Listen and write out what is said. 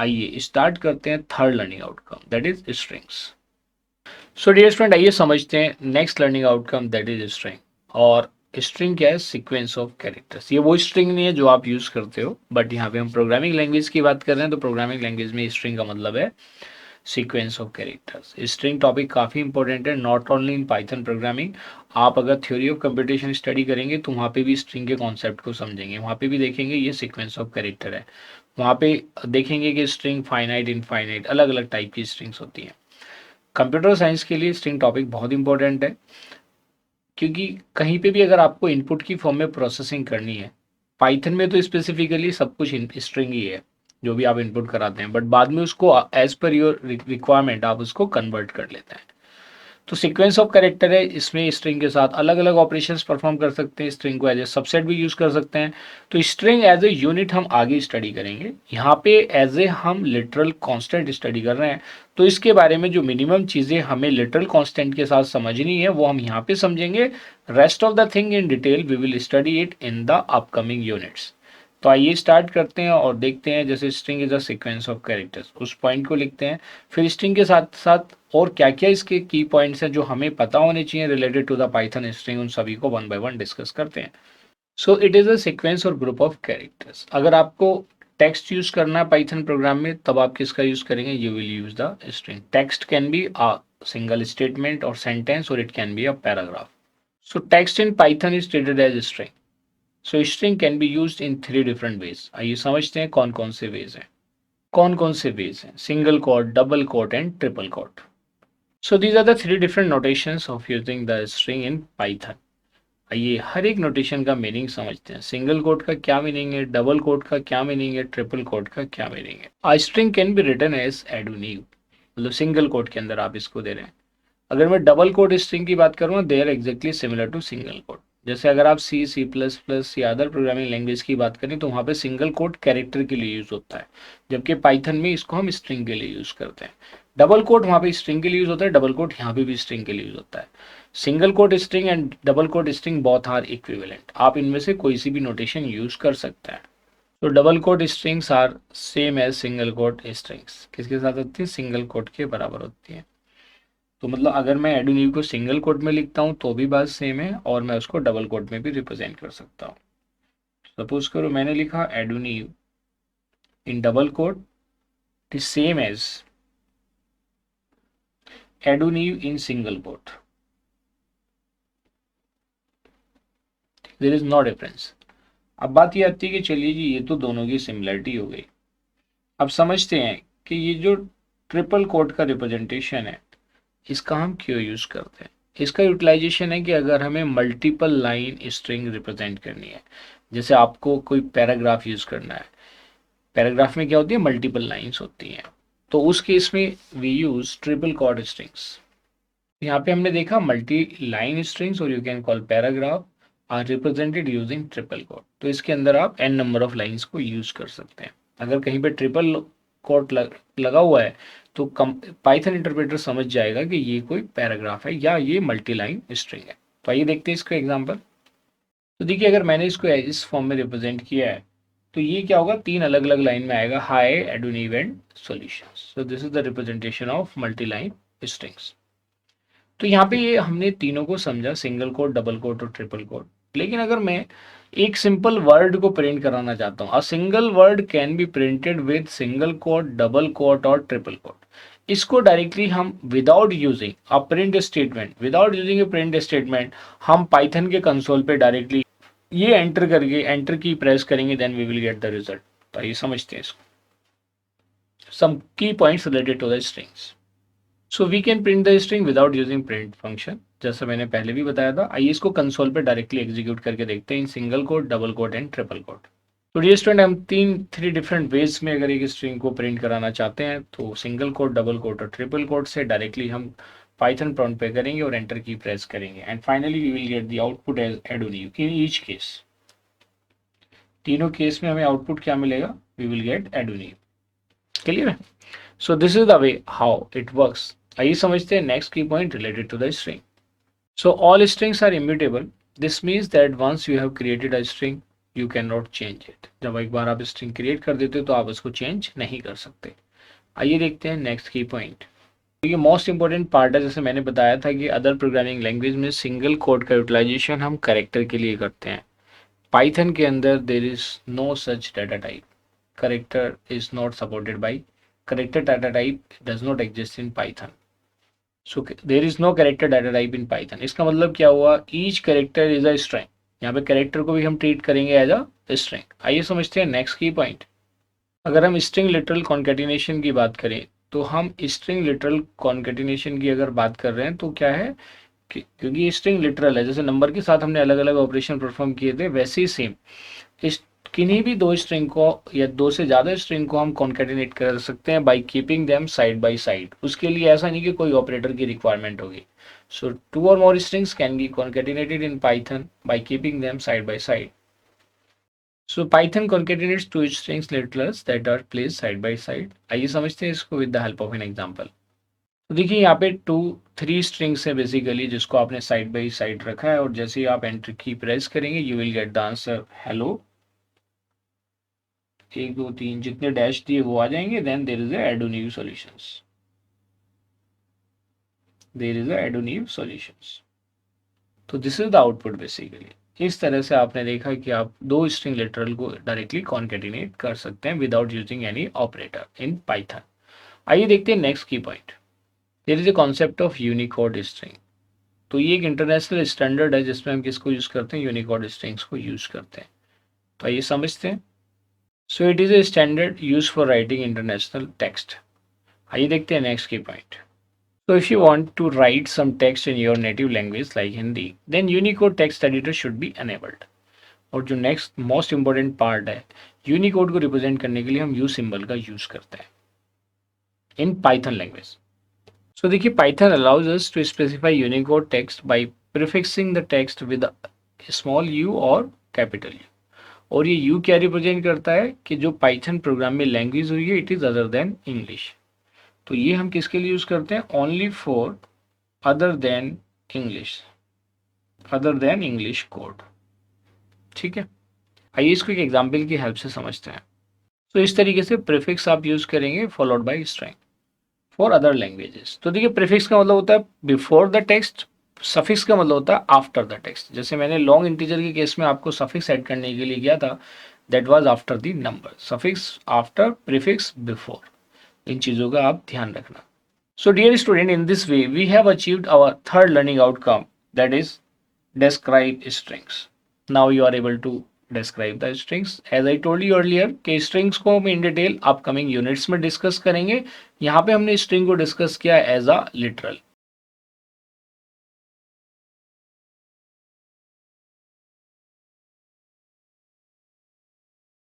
आइए स्टार्ट करते हैं third learning outcome that is strings. So dear student, आइए समझते हैं next learning outcome that is string. और स्ट्रिंग क्या है? Sequence of characters. ये वो स्ट्रिंग नहीं है जो आप यूज करते हो, बट यहाँ पे हम प्रोग्रामिंग लैंग्वेज की बात कर रहे हैं, तो प्रोग्रामिंग लैंग्वेज में स्ट्रिंग का मतलब है sequence of characters. String topic काफ़ी इंपॉर्टेंट है, not only in Python programming. आप अगर थ्योरी ऑफ कंप्यूटेशन स्टडी करेंगे तो वहाँ पे भी स्ट्रिंग के कॉन्सेप्ट को समझेंगे, वहाँ पे भी देखेंगे ये सीक्वेंस ऑफ कैरेक्टर है। वहाँ पे देखेंगे कि स्ट्रिंग फाइनाइट, इनफाइनाइट, अलग अलग टाइप की स्ट्रिंग्स होती हैं। कंप्यूटर साइंस के लिए स्ट्रिंग टॉपिक बहुत इंपॉर्टेंट है, क्योंकि कहीं पे भी अगर आपको इनपुट की फॉर्म में प्रोसेसिंग करनी है, पाइथन में तो स्पेसिफिकली सब कुछ स्ट्रिंग ही है जो भी आप इनपुट कराते हैं, बट बाद में उसको एज पर योर रिक्वायरमेंट आप उसको कन्वर्ट कर लेते हैं। तो सीक्वेंस ऑफ कैरेक्टर है, इसमें स्ट्रिंग के साथ अलग अलग ऑपरेशंस परफॉर्म कर सकते हैं, स्ट्रिंग को एज ए सबसेट भी यूज कर सकते हैं। तो स्ट्रिंग एज ए यूनिट हम आगे स्टडी करेंगे, यहाँ पे एज ए हम लिटरल कांस्टेंट स्टडी कर रहे हैं। तो इसके बारे में जो मिनिमम चीज़ें हमें लिटरल कांस्टेंट के साथ समझनी है वो हम यहाँ पे समझेंगे। Rest of the thing in detail we will study it in the upcoming units. तो आइए स्टार्ट करते हैं और देखते हैं, जैसे string is a sequence of characters, उस पॉइंट को लिखते हैं। फिर स्ट्रिंग के साथ साथ और क्या क्या इसके की पॉइंट्स हैं जो हमें पता होने चाहिए related to the Python string, उन सभी को वन बाय वन डिस्कस करते हैं। So it is a sequence और ग्रुप ऑफ कैरेक्टर्स। अगर आपको टेक्स्ट यूज करना है पाइथन प्रोग्राम में, तब आप किसका यूज करेंगे? You will use the string. Text can be a single statement और सेंटेंस, और it can be a paragraph. So text in Python is treated as string. So string can be used in 3 different ways. आइए समझते हैं कौन कौन से ways हैं। कौन कौन से वेज हैं? Single quote, double quote and triple quote. So these are the 3 different notations of using the string in Python. आइए हर एक नोटेशन का मीनिंग समझते हैं। सिंगल कोट का क्या मीनिंग है, डबल कोट का क्या मीनिंग है, ट्रिपल कोट का क्या मीनिंग है। A string can be written as Eduniv, मतलब सिंगल कोट के अंदर आप इसको दे रहे हैं। अगर मैं डबल कोट स्ट्रिंग की बात करूँ, they are exactly similar to single quote. जैसे अगर आप सी, सी प्लस प्लस या अदर प्रोग्रामिंग लैंग्वेज की बात करें तो वहाँ पे सिंगल कोट कैरेक्टर के लिए यूज होता है, जबकि पाइथन में इसको हम स्ट्रिंग के लिए यूज करते हैं। डबल कोट वहाँ पे स्ट्रिंग के लिए यूज होता है, डबल कोट यहाँ पे भी स्ट्रिंग के लिए यूज होता है। Single quote string and double quote string both are equivalent. आप इनमें से कोई सी भी नोटेशन यूज कर सकते हैं। तो double quote strings are same as single quote strings. किसके साथ होती है? सिंगल कोट के बराबर होती है। तो मतलब अगर मैं एडुनीव को सिंगल कोट में लिखता हूँ तो भी बात सेम है, और मैं उसको डबल कोट में भी रिप्रेजेंट कर सकता हूँ। सपोज करो मैंने लिखा Eduniv in double quote is same as Eduniv in single quote, there is no difference. अब बात ये आती है कि चलिए जी, ये तो दोनों की सिमिलरिटी हो गई। अब समझते हैं कि ये जो ट्रिपल कोट का रिप्रेजेंटेशन है, इसका हम क्यों यूज करते हैं। इसका यूटिलाइजेशन है कि अगर हमें मल्टीपल लाइन स्ट्रिंग रिप्रेजेंट करनी है, जैसे आपको कोई पैराग्राफ यूज करना है, पैराग्राफ में क्या होती है? मल्टीपल लाइंस होती हैं, तो उस केस में we use triple quote strings. यहाँ पे हमने देखा मल्टी लाइन स्ट्रिंग्स और you can call paragraph are represented using triple quote. तो इसके अंदर आप एन नंबर ऑफ लाइंस को यूज कर सकते हैं। अगर कहीं पे ट्रिपल कोट लगा हुआ है तो पाइथन इंटरप्रेटर समझ जाएगा कि ये कोई पैराग्राफ है या ये मल्टी लाइन स्ट्रिंग है। तो आइए देखते हैं इसका एग्जाम्पल। तो देखिए, अगर मैंने इसको इस फॉर्म में रिप्रेजेंट किया है तो ये क्या होगा? 3 अलग अलग लाइन में आएगा, hi, Eduniv and solutions. So this is the representation of multi line strings. तो यहाँ पे ये हमने तीनों को समझा, सिंगल कोट, डबल कोट और ट्रिपल कोट। लेकिन अगर मैं एक सिंपल वर्ड को प्रिंट कराना चाहता हूँ, a single word can be printed with single quote, double quote और ट्रिपल कोट। इसको डायरेक्टली हम without using a print statement, without using a print statement, हम पाइथन के कंसोल पे डायरेक्टली ये एंटर करके एंटर की प्रेस करेंगे, then we will get the result. तो ये समझते हैं इसको। Some key points related to the strings. So we can print the string without using print function, जैसा मैंने पहले भी बताया था। आइए इसको कंसोल पे डायरेक्टली एग्जीक्यूट करके देखते हैं in single quote, double quote and triple quote. So dear student, हम 3 डिफरेंट वेज में अगर एक स्ट्रिंग को प्रिंट कराना चाहते हैं तो सिंगल कोट, डबल कोट और ट्रिपल कोट से डायरेक्टली हम पाइथन प्रॉम्प्ट पे करेंगे और एंटर की प्रेस करेंगे, and finally we will get the output as Eduniv in each case. तीनों केस में हमें आउटपुट क्या मिलेगा? We will get Eduniv. Clear है? So this is the way how it works. आइए समझते हैं next key point related to the string. So all strings are immutable. This means that once you have created a string, you can not change it. जब एक बार आप string create कर देते हो तो आप उसको चेंज नहीं कर सकते। आइए देखते हैं नेक्स्ट की पॉइंट। ये मोस्ट इंपॉर्टेंट पार्ट है। जैसे मैंने बताया था कि अदर प्रोग्रामिंग लैंग्वेज में सिंगल कोड का यूटिलाइजेशन हम करेक्टर के लिए करते हैं। पाइथन के अंदर there is no such data type. Character is not supported by character data type does not exist in Python. So there is no character data type in Python. इसका मतलब क्या हुआ, each character is a string. यहाँ पे character को भी हम treat करेंगे एज अ स्ट्रिंग। आइए समझते हैं नेक्स्ट की पॉइंट। अगर हम स्ट्रिंग लिटरल कॉन्केटिनेशन की बात करें तो हम स्ट्रिंग लिटरल कॉन्केटिनेशन की अगर बात कर रहे हैं तो क्या है कि क्योंकि ये स्ट्रिंग लिटरल है, जैसे नंबर के साथ हमने अलग अलग ऑपरेशन परफॉर्म किए थे वैसे ही सेम इस किन्हीं भी दो स्ट्रिंग को या दो से ज़्यादा स्ट्रिंग को हम कॉन्केटिनेट कर सकते हैं bye keeping them side by side. उसके लिए ऐसा नहीं कि कोई ऑपरेटर की रिक्वायरमेंट होगी। सो टू और more strings can be concatenated in Python by keeping them side by side. So Python concatenates two strings literals that are placed side by side. आइए समझते हैं इसको with the help of an example. तो देखिए यहाँ पे 2 3 strings है basically जिसको आपने साइड बाई साइड रखा है और जैसे ही आप एंटर की प्रेस करेंगे you will get the answer hello. 1 2 3 जितने डैश दिए वो आ जाएंगे। Then there is Eduniv solutions. There is Eduniv solutions. तो this is the output basically. इस तरह से आपने देखा कि आप दो स्ट्रिंग लिटरल को डायरेक्टली कॉन्केटिनेट कर सकते हैं without using any operator in Python. आइए देखते हैं next key point. There is a concept of Unicode string. तो ये एक इंटरनेशनल स्टैंडर्ड है जिसमें हम किसको यूज करते हैं, यूनिकोड स्ट्रिंग्स को यूज करते हैं। तो आइए समझते हैं। So it is a standard use for writing international text. आइए देखते हैं next key point. So if you want to write some text in your native language like Hindi, then Unicode text editor should be enabled. और जो next most important part है, Unicode को represent करने के लिए हम यू सिंबल का use करते हैं इन पाइथन लैंग्वेज। सो देखिए Python allows us to specify Unicode text by prefixing the text with small U और कैपिटल यू। और ये यू क्या रिप्रेजेंट करता है कि जो पाइथन प्रोग्राम में लैंग्वेज हुई है it is other than English. तो ये हम किसके लिए यूज करते हैं, only for other than English, other than English code. ठीक है, आइए इसको एक एग्जाम्पल की हेल्प से समझते हैं। तो इस तरीके से प्रीफिक्स आप यूज करेंगे followed by string for other languages. तो देखिए प्रीफिक्स का मतलब होता है बिफोर द टेक्स्ट, सफिक्स का मतलब होता है आफ्टर द टेक्स्ट। जैसे मैंने लॉन्ग इंटीजर के केस में आपको सफिक्स ऐड करने के लिए किया था, that was after the number. Suffix after, prefix before, इन चीज़ों का आप ध्यान रखना। So dear student, in this way we have achieved our third learning outcome, that is describe strings. Now you are able to describe the strings. As I told you earlier कि strings को हम in detail upcoming units में discuss करेंगे। यहाँ पे हमने string को discuss किया as a literal।